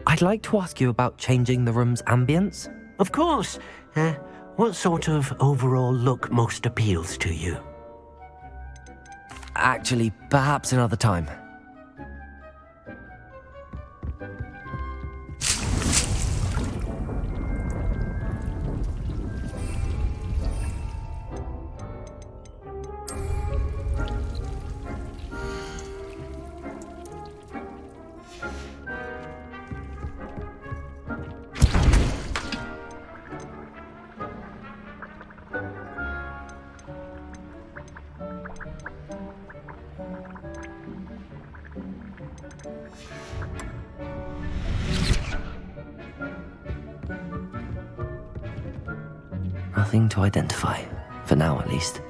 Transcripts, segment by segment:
I'd like to ask you about changing the room's ambience. Of course. What sort of overall look most appeals to you? Actually, perhaps another time. Nothing to identify, for now at least.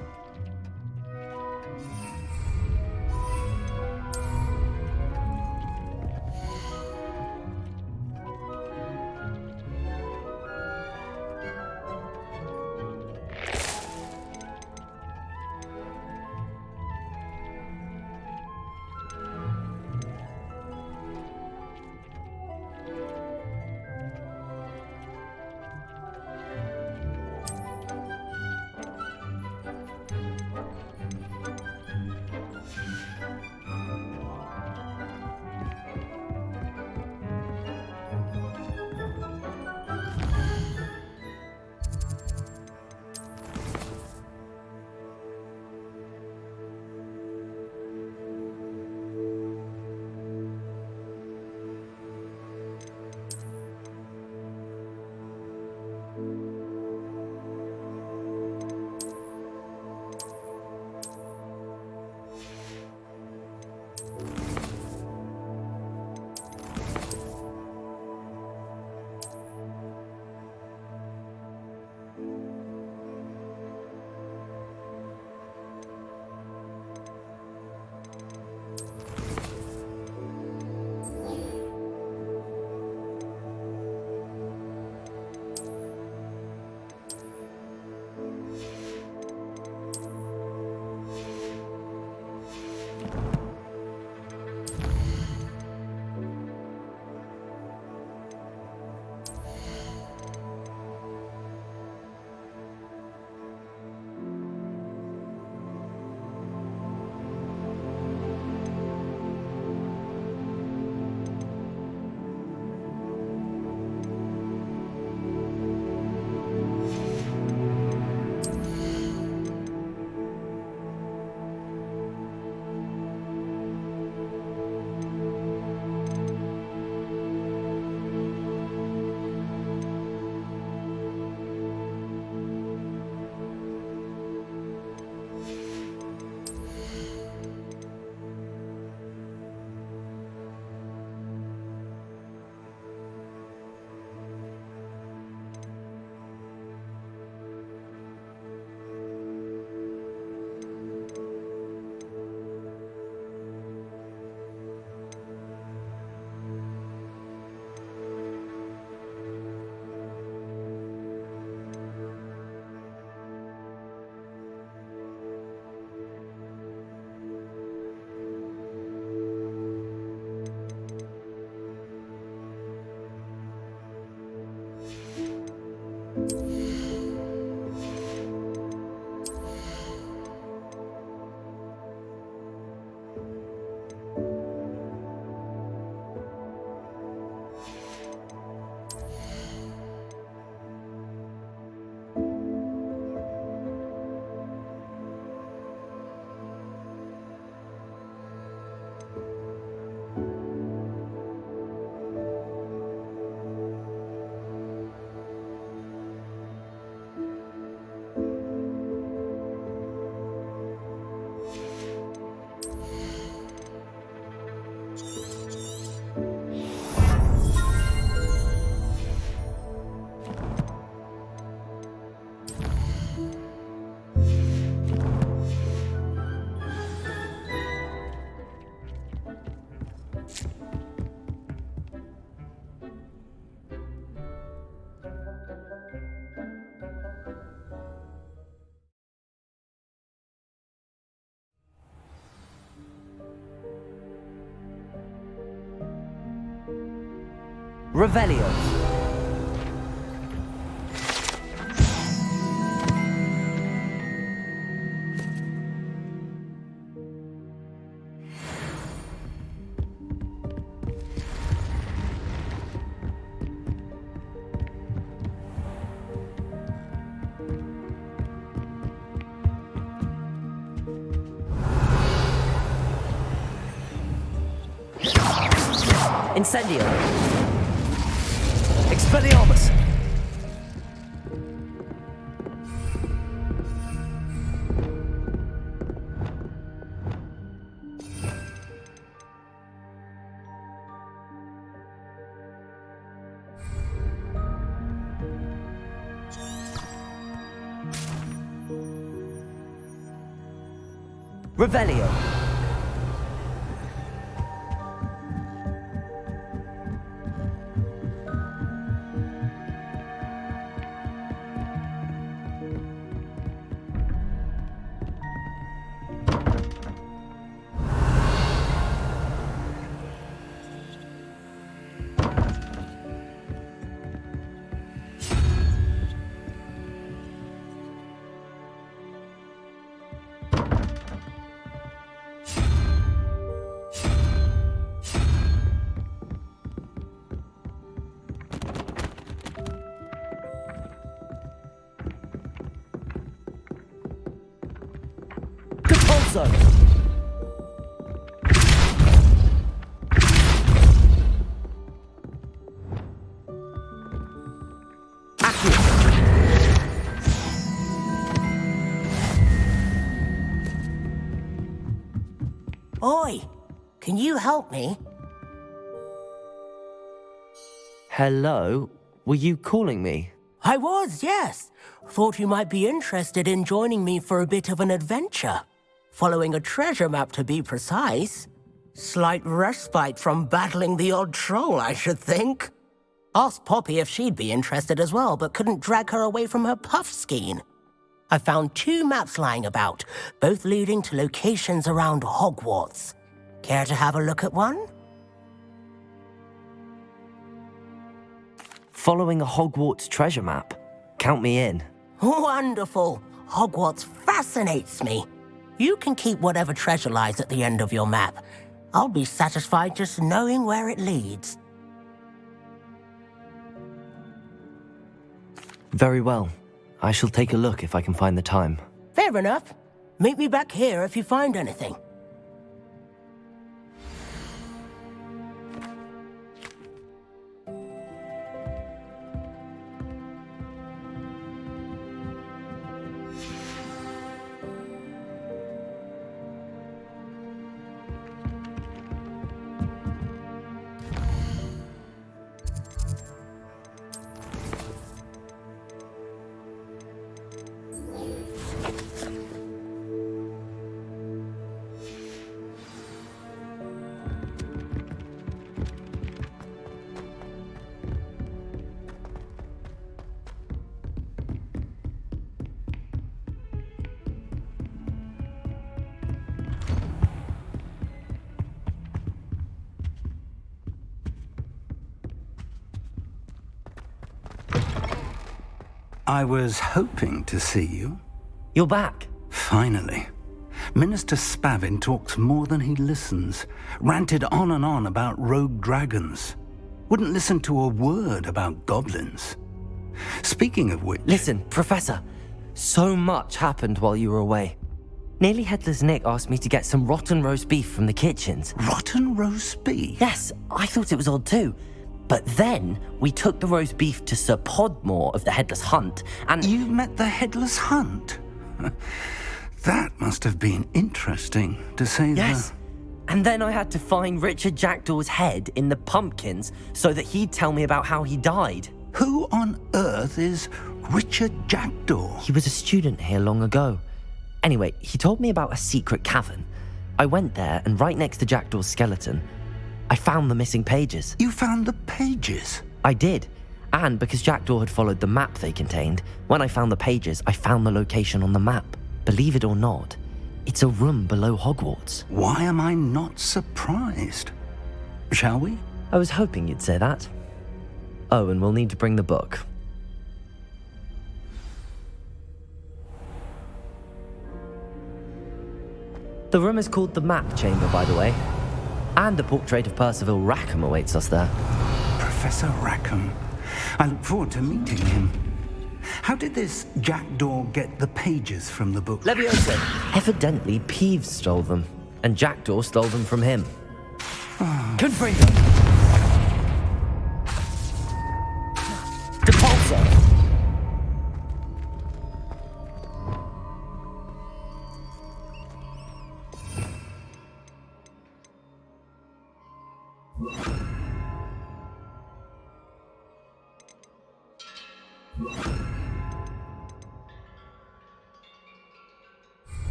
Revelio. Incendio. Expelliarmus. Revelio. Capozzo. Oi, can you help me? Hello? Were you calling me? I was, yes. Thought you might be interested in joining me for a bit of an adventure. Following a treasure map, to be precise. Slight respite from battling the odd troll, I should think. Asked Poppy if she'd be interested as well, but couldn't drag her away from her puff skein. I found 2 maps lying about, both leading to locations around Hogwarts. Care to have a look at one? Following a Hogwarts treasure map? Count me in. Wonderful. Hogwarts fascinates me. You can keep whatever treasure lies at the end of your map. I'll be satisfied just knowing where it leads. Very well. I shall take a look if I can find the time. Fair enough. Meet me back here if you find anything. I was hoping to see you. You're back. Finally. Minister Spavin talks more than he listens. Ranted on and on about rogue dragons. Wouldn't listen to a word about goblins. Speaking of which... Listen, Professor. So much happened while you were away. Nearly Headless Nick asked me to get some rotten roast beef from the kitchens. Rotten roast beef? Yes, I thought it was odd too. But then we took the roast beef to Sir Podmore of the Headless Hunt, and... You met the Headless Hunt? That must have been interesting, to say the... Yes. And then I had to find Richard Jackdaw's head in the pumpkins so that he'd tell me about how he died. Who on earth is Richard Jackdaw? He was a student here long ago. Anyway, he told me about a secret cavern. I went there, and right next to Jackdaw's skeleton, I found the missing pages. You found the pages? I did. And because Jackdaw had followed the map they contained, when I found the pages, I found the location on the map. Believe it or not, it's a room below Hogwarts. Why am I not surprised? Shall we? I was hoping you'd say that. Oh, and we'll need to bring the book. The room is called the Map Chamber, by the way. And a portrait of Percival Rackham awaits us there. Professor Rackham. I look forward to meeting him. How did this jackdaw get the pages from the book? Leviosa! Evidently, Peeves stole them, and Jackdaw stole them from him. Confringo! Depulso!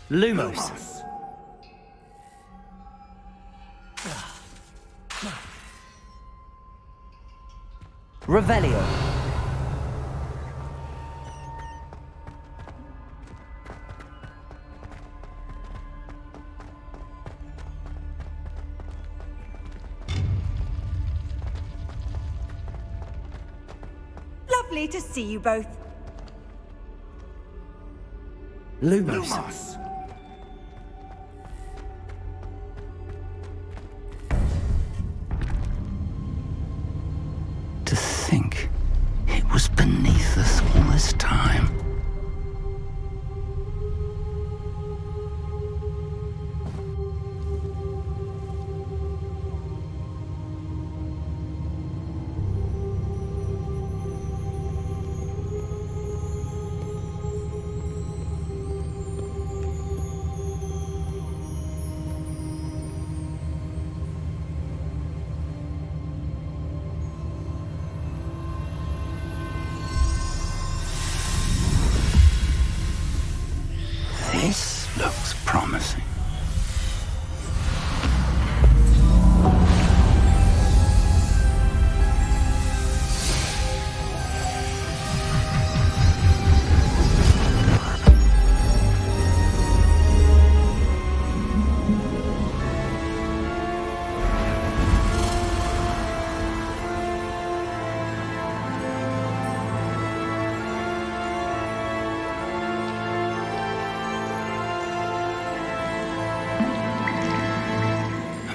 Lumos. Revelio. Lovely to see you both. Lumos. To think it was beneath us all this time. This looks promising.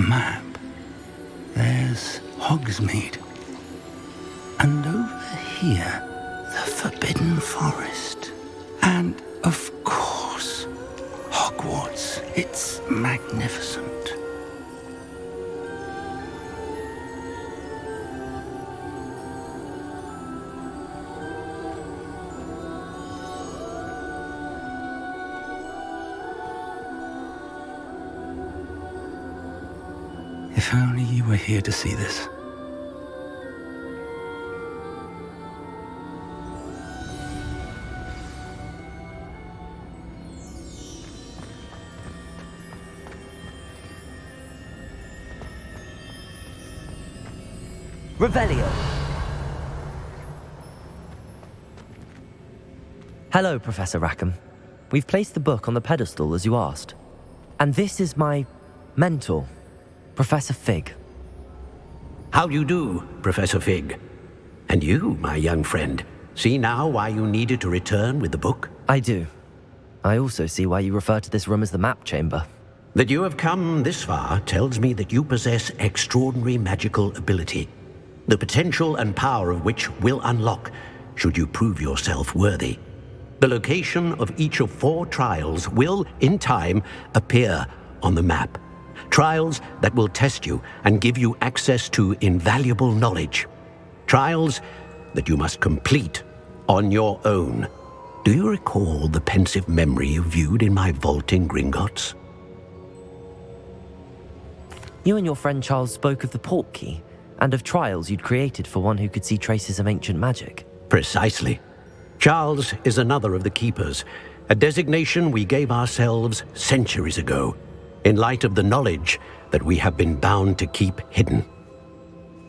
Map. There's Hogsmeade. And over here, the Forbidden Forest. And, of course, Hogwarts. It's magnificent. If only you were here to see this. Revelio. Hello, Professor Rackham. We've placed the book on the pedestal as you asked. And this is my mentor, Professor Fig. How do you do, Professor Fig? And you, my young friend, see now why you needed to return with the book? I do. I also see why you refer to this room as the Map Chamber. That you have come this far tells me that you possess extraordinary magical ability, the potential and power of which will unlock should you prove yourself worthy. The location of each of 4 trials will, in time, appear on the map. Trials that will test you and give you access to invaluable knowledge. Trials that you must complete on your own. Do you recall the pensive memory you viewed in my vault in Gringotts? You and your friend Charles spoke of the Portkey and of trials you'd created for one who could see traces of ancient magic. Precisely. Charles is another of the Keepers, a designation we gave ourselves centuries ago, in light of the knowledge that we have been bound to keep hidden.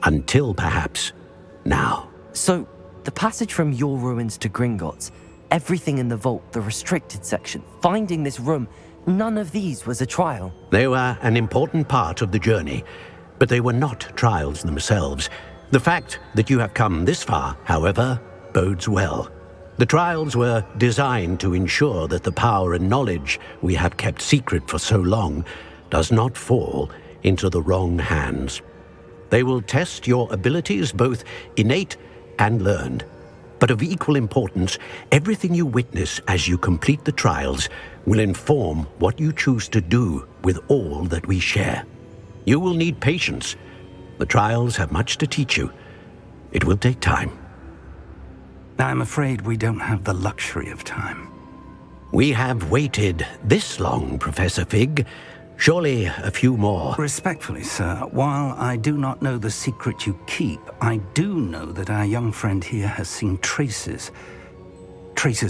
Until perhaps now. So, the passage from your ruins to Gringotts, everything in the vault, the restricted section, finding this room, none of these was a trial. They were an important part of the journey, But they were not trials themselves. The fact that you have come this far, however, bodes well. The trials were designed to ensure that the power and knowledge we have kept secret for so long does not fall into the wrong hands. They will test your abilities, both innate and learned. But of equal importance, everything you witness as you complete the trials will inform what you choose to do with all that we share. You will need patience. The trials have much to teach you. It will take time. I'm afraid we don't have the luxury of time. We have waited this long, Professor Fig. Surely a few more. Respectfully, sir, while I do not know the secret you keep, I do know that our young friend here has seen traces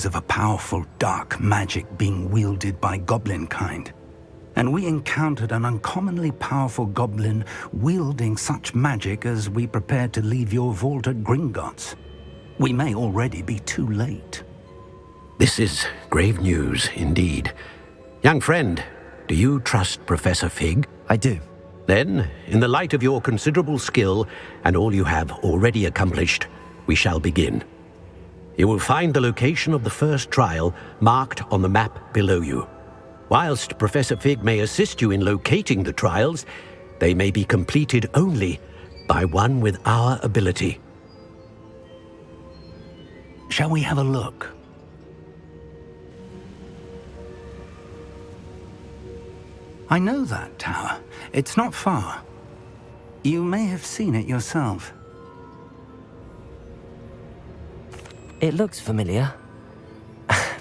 of a powerful dark magic being wielded by goblin kind. And we encountered an uncommonly powerful goblin wielding such magic as we prepared to leave your vault at Gringotts. We may already be too late. This is grave news indeed. Young friend, do you trust Professor Fig? I do. Then, in the light of your considerable skill and all you have already accomplished, we shall begin. You will find the location of the first trial marked on the map below you. Whilst Professor Fig may assist you in locating the trials, they may be completed only by one with our ability. Shall we have a look? I know that tower. It's not far. You may have seen it yourself. It looks familiar.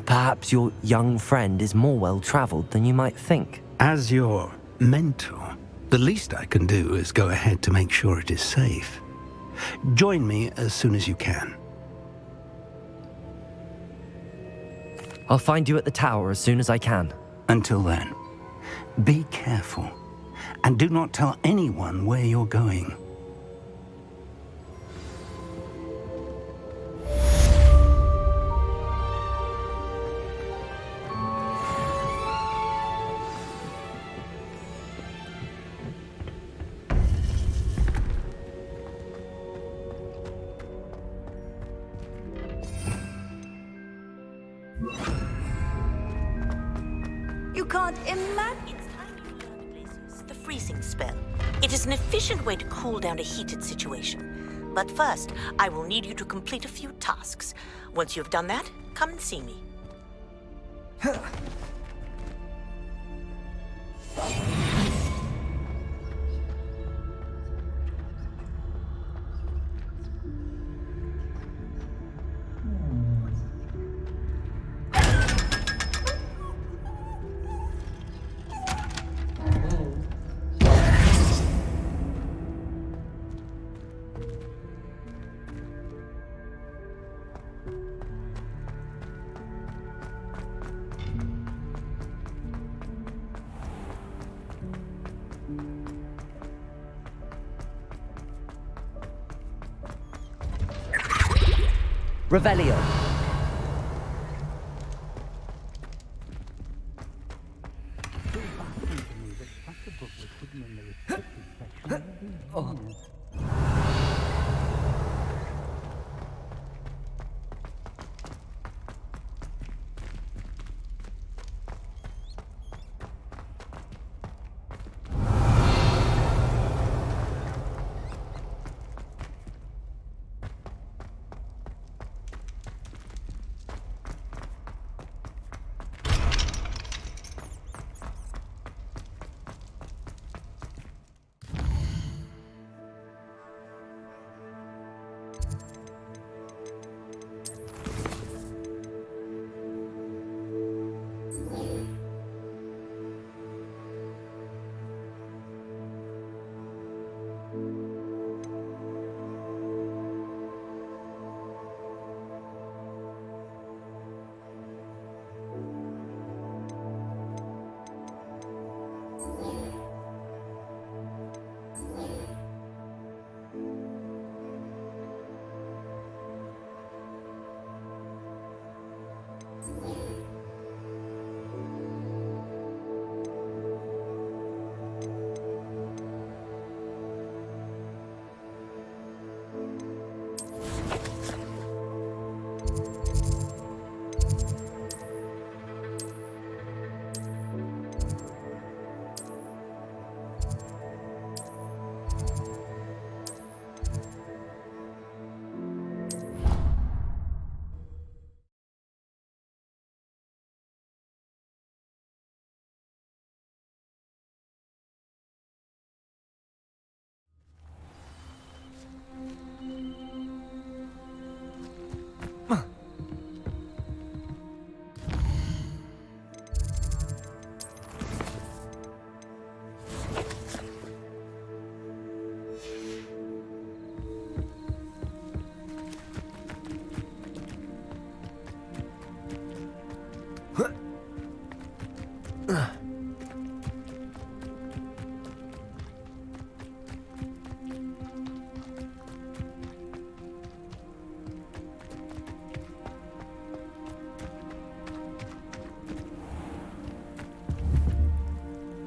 Perhaps your young friend is more well-traveled than you might think. As your mentor, the least I can do is go ahead to make sure it is safe. Join me as soon as you can. I'll find you at the tower as soon as I can. Until then, be careful, and do not tell anyone where you're going. You can't imagine. It's time you learn Glacius, the freezing spell. It is an efficient way to cool down a heated situation. But first, I will need you to complete a few tasks. Once you have done that, come and see me. Revelio.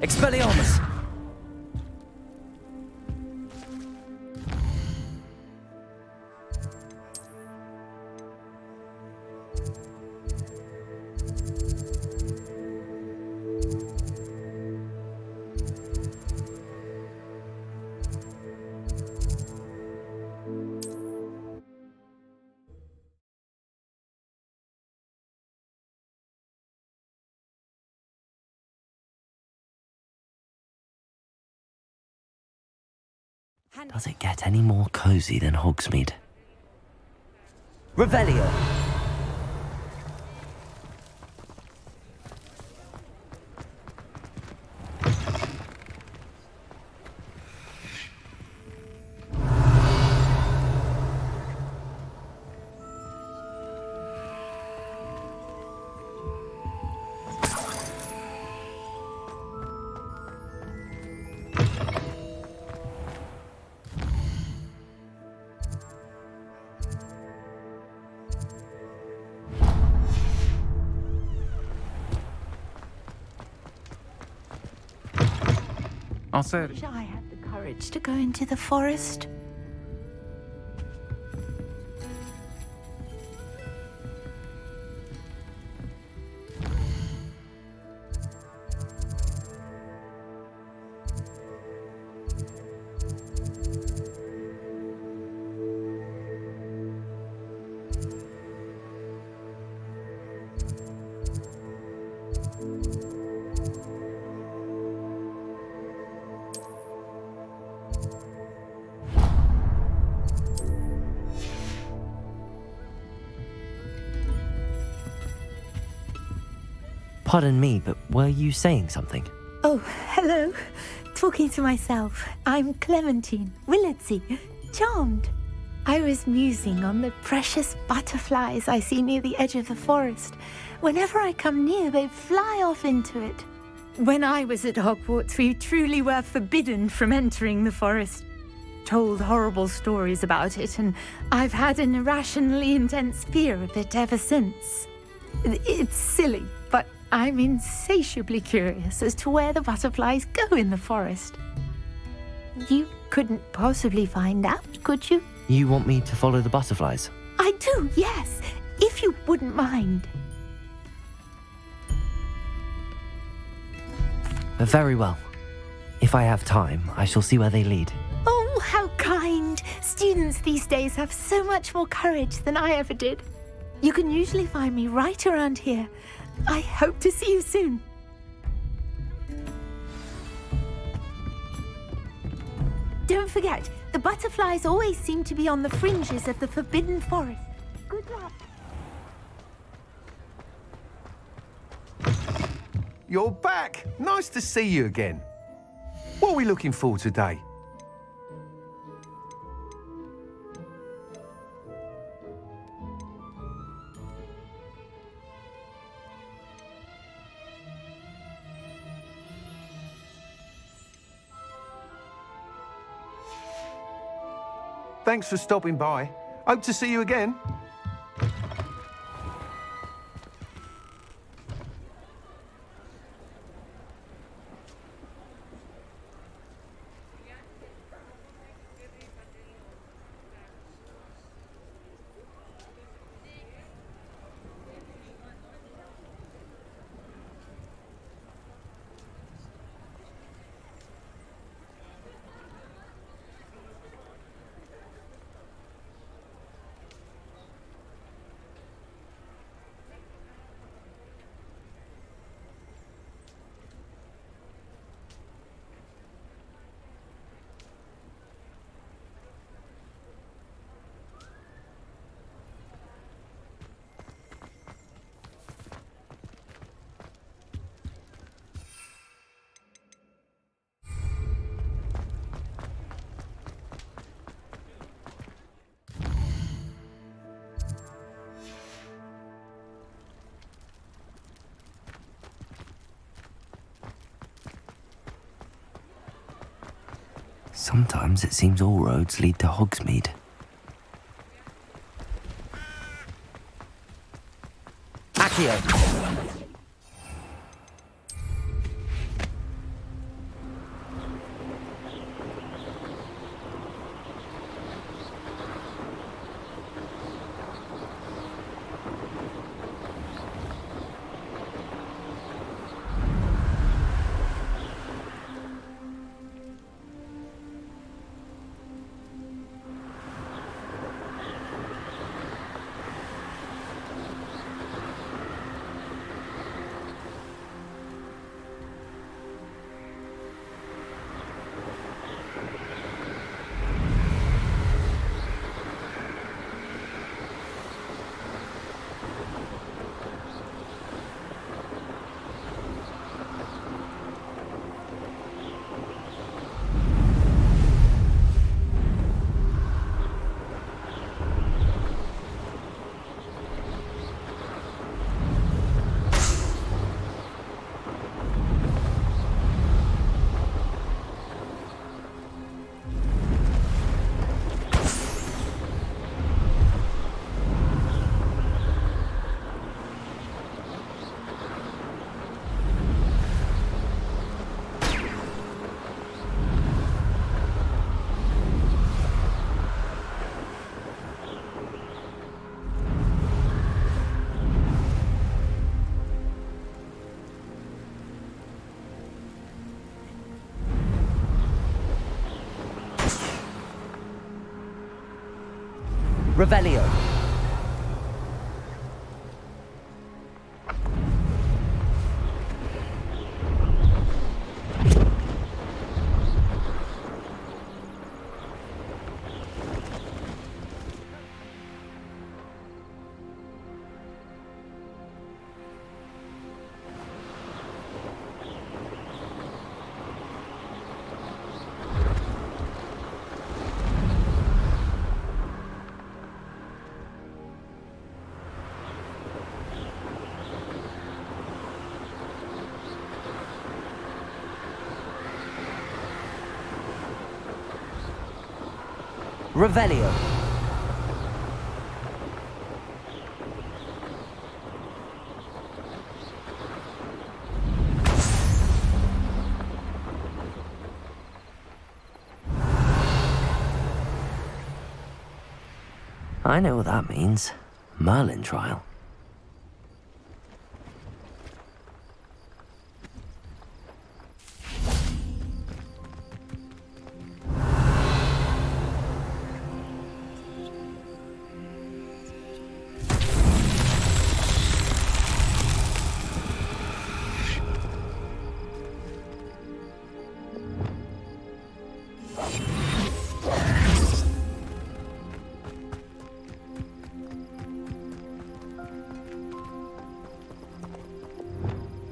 Expelliarmus! Does it get any more cozy than Hogsmeade? Revelio! I'll say Wish I had the courage to go into the forest. Pardon me, but were you saying something? Oh, hello. Talking to myself. I'm Clementine Willardsey. Charmed. I was musing on the precious butterflies I see near the edge of the forest. Whenever I come near, they fly off into it. When I was at Hogwarts, we truly were forbidden from entering the forest. Told horrible stories about it, and I've had an irrationally intense fear of it ever since. It's silly, but I'm insatiably curious as to where the butterflies go in the forest. You couldn't possibly find out, could you? You want me to follow the butterflies? I do, yes, if you wouldn't mind. Very well. If I have time, I shall see where they lead. Oh, how kind! Students these days have so much more courage than I ever did. You can usually find me right around here. I hope to see you soon. Don't forget, the butterflies always seem to be on the fringes of the Forbidden Forest. Good luck. You're back! Nice to see you again. What are we looking for today? Thanks for stopping by. Hope to see you again. Sometimes it seems all roads lead to Hogsmeade. Accio! Revelio. Revelio. I know what that means. Merlin trial.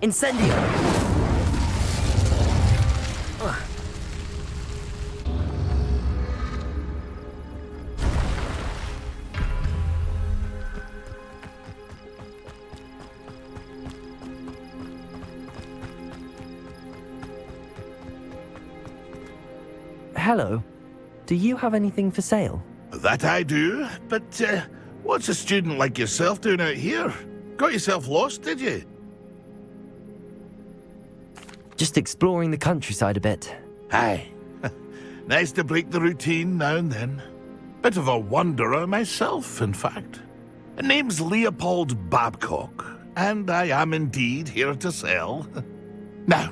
Incendio! Hello. Do you have anything for sale? That I do, but what's a student like yourself doing out here? Got yourself lost, did you? Just exploring the countryside a bit. Aye. Nice to break the routine now and then. Bit of a wanderer myself, in fact. Name's Leopold Babcock, and I am indeed here to sell. Now,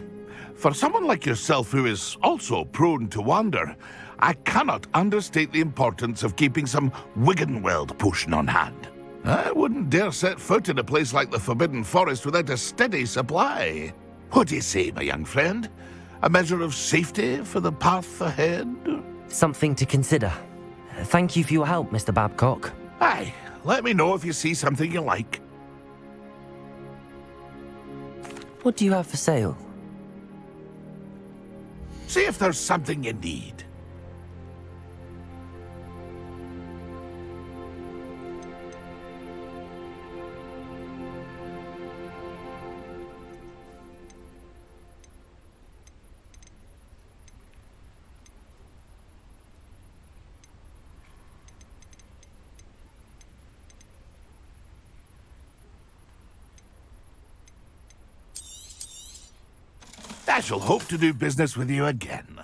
for someone like yourself who is also prone to wander, I cannot understate the importance of keeping some Wiggenweld potion on hand. I wouldn't dare set foot in a place like the Forbidden Forest without a steady supply. What do you say, my young friend? A measure of safety for the path ahead? Something to consider. Thank you for your help, Mr. Babcock. Aye, let me know if you see something you like. What do you have for sale? See if there's something you need. I shall hope to do business with you again.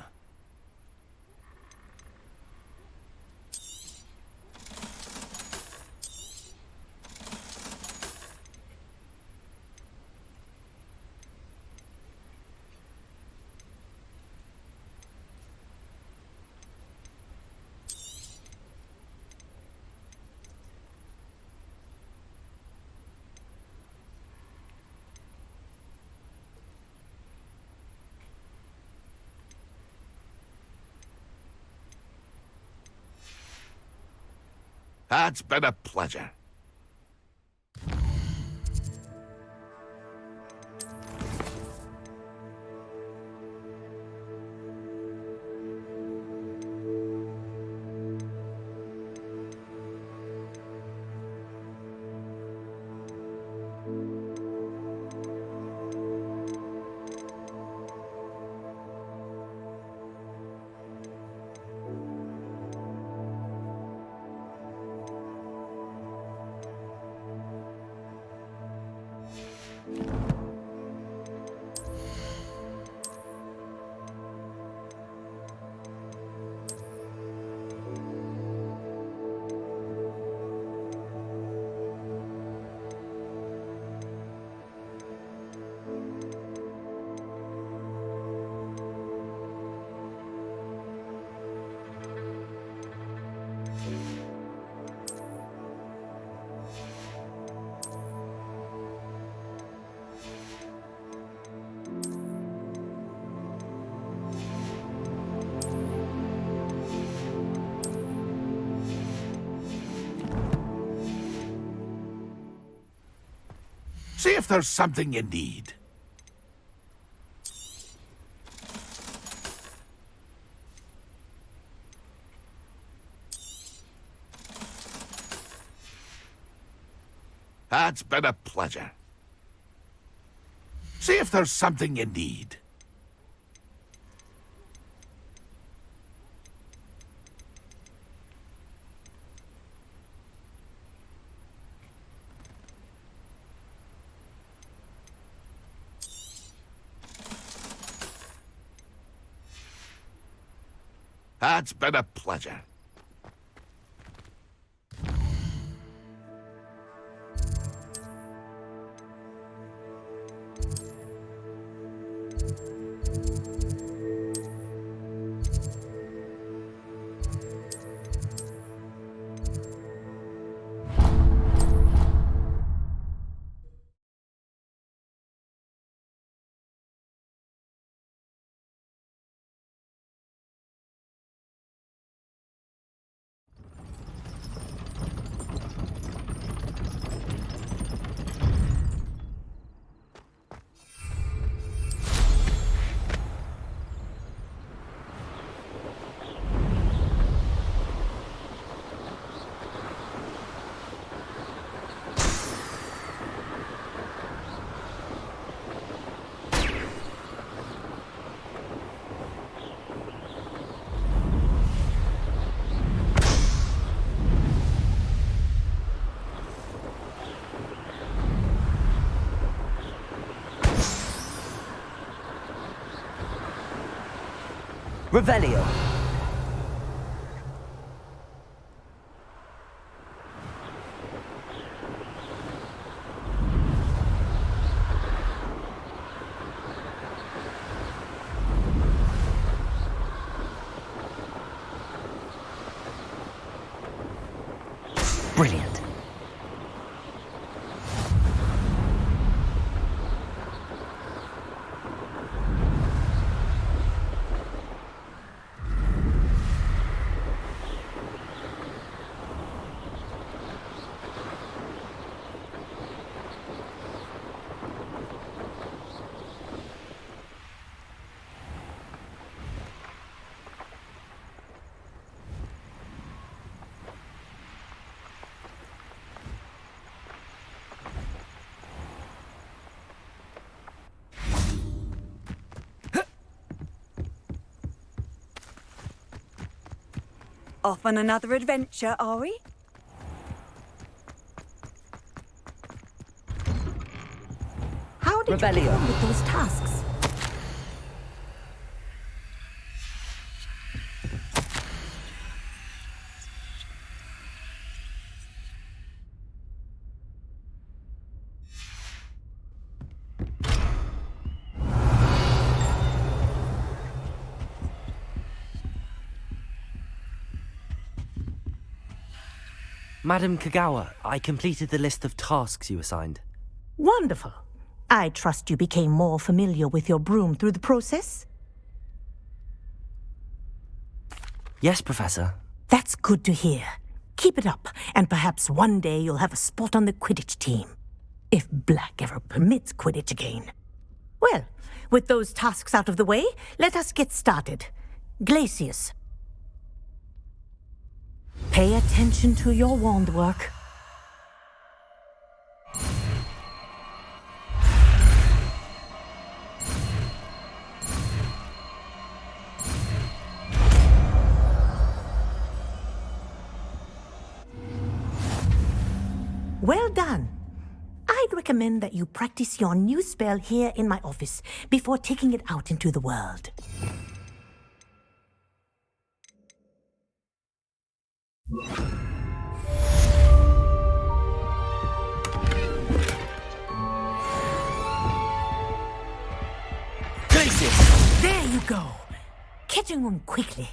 It's been a pleasure. See if there's something you need. It's been a pleasure. See if there's something you need. It's been a pleasure. Revelio. Brilliant. Off on another adventure, are we? How did you get on with those tasks? Madam Kagawa, I completed the list of tasks you assigned. Wonderful. I trust you became more familiar with your broom through the process? Yes, Professor. That's good to hear. Keep it up, and perhaps one day you'll have a spot on the Quidditch team. If Black ever permits Quidditch again. Well, with those tasks out of the way, let us get started. Glacius. Pay attention to your wand work. Well done. I'd recommend that you practice your new spell here in my office before taking it out into the world. Glacius! There you go. Catching on quickly.